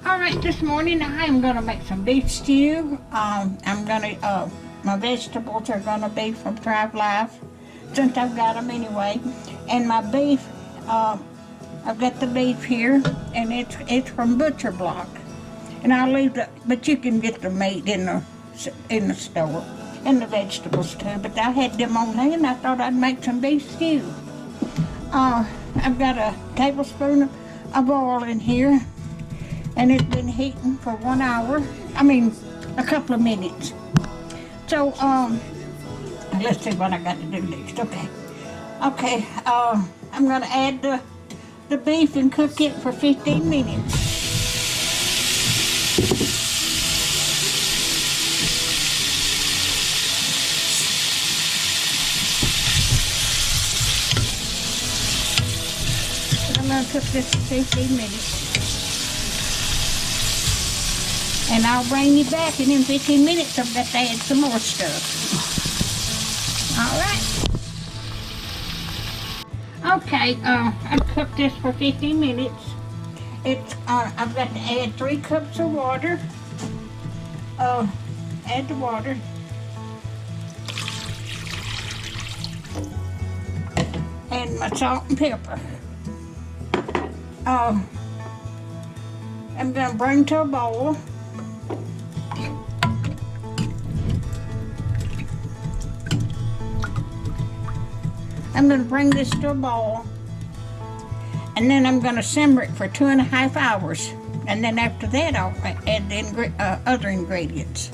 All right, this morning I am gonna make some beef stew. My vegetables are gonna be from Thrivelife, since I've got them anyway. And my beef, I've got the beef here, and it's from Butcher Block. And I'll leave the, but you can get the meat in the store, and the vegetables too. But I had them on hand. I thought I'd make some beef stew. I've got a tablespoon of oil in here, and it's been heating for 1 hour. A couple of minutes. So, let's see what I got to do next. Okay, I'm gonna add the beef and cook it for 15 minutes. I'm gonna cook this for 15 minutes. And I'll bring you back, and in 15 minutes I've got to add some more stuff. All right. Okay, I've cooked this for 15 minutes. I've got to add 3 cups of water. Add the water. And my salt and pepper. I'm gonna bring to a boil. I'm going to bring this to a boil, and then I'm going to simmer it for 2.5 hours, and then after that I'll add the other ingredients.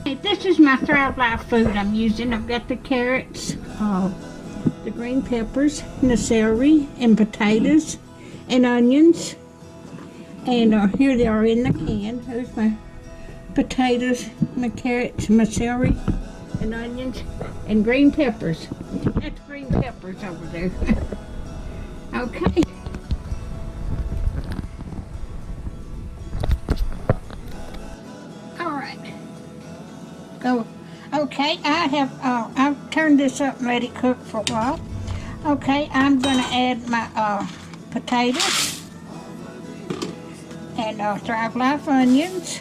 Okay, this is my Thrivelife food I'm using. I've got the carrots, the green peppers, and the celery, and potatoes, and onions, and here they are in the can. Here's my potatoes, my carrots, my celery, and onions, and green peppers. That's green peppers over there. Okay. All right. Go. Okay, I've turned this up and let it cook for a while. Okay, I'm gonna add my potatoes and Thrivelife onions,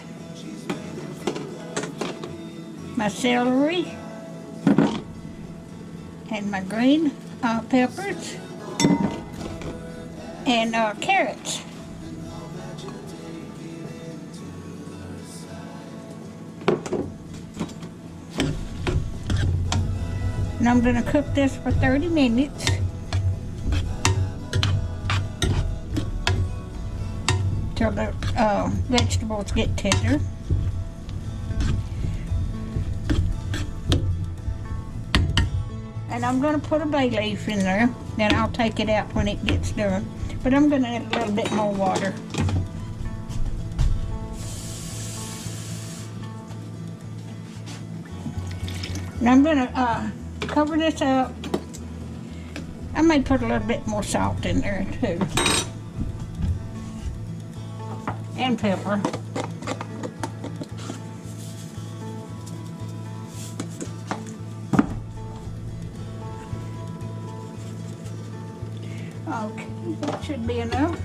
my celery, and my green peppers, and carrots. And I'm going to cook this for 30 minutes. Till the vegetables get tender. And I'm going to put a bay leaf in there, then I'll take it out when it gets done. But I'm going to add a little bit more water. And I'm going to cover this up. I may put a little bit more salt in there too. And pepper. Okay, that should be enough.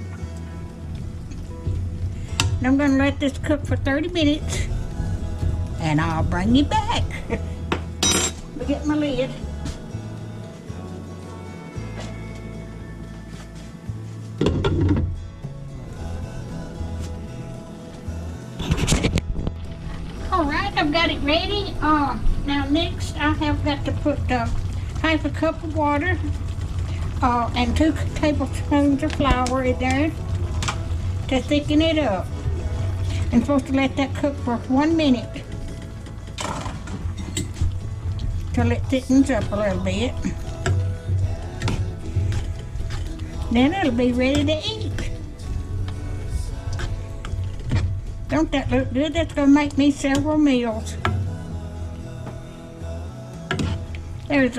And I'm going to let this cook for 30 minutes, and I'll bring you back. Let me get my lid. All right, I've got it ready. Now next I have got to put half a cup of water and 2 tablespoons of flour in there to thicken it up. I'm supposed to let that cook for 1 minute till it thickens up a little bit. Then it'll be ready to eat. Don't that look good? That's going to make me several meals. There's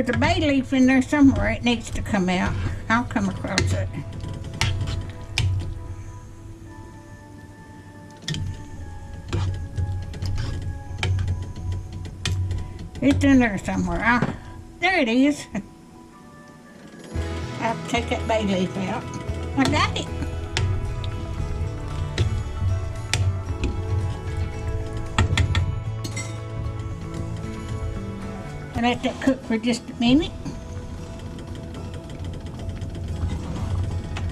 a bay leaf in there somewhere. It needs to come out. I'll come across it. It's in there somewhere. There it is. I have to take that bay leaf out. I got it. And let that cook for just a minute.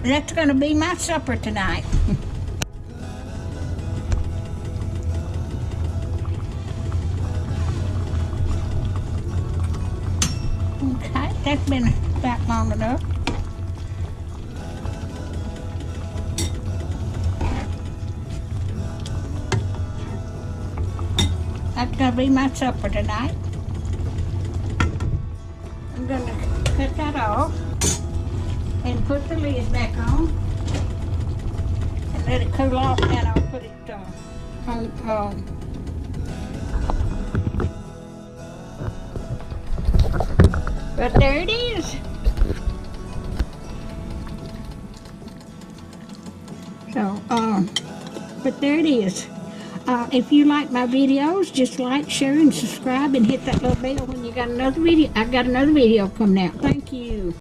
That's going to be my supper tonight. Okay, that's been about long enough. That's going to be my supper tonight. I'm going to cut that off and put the lid back on and let it cool off, and I'll put it on. But there it is. So, but there it is. If you like my videos, just like, share, and subscribe, and hit that little bell when you got another video. I got another video coming out. Thank you.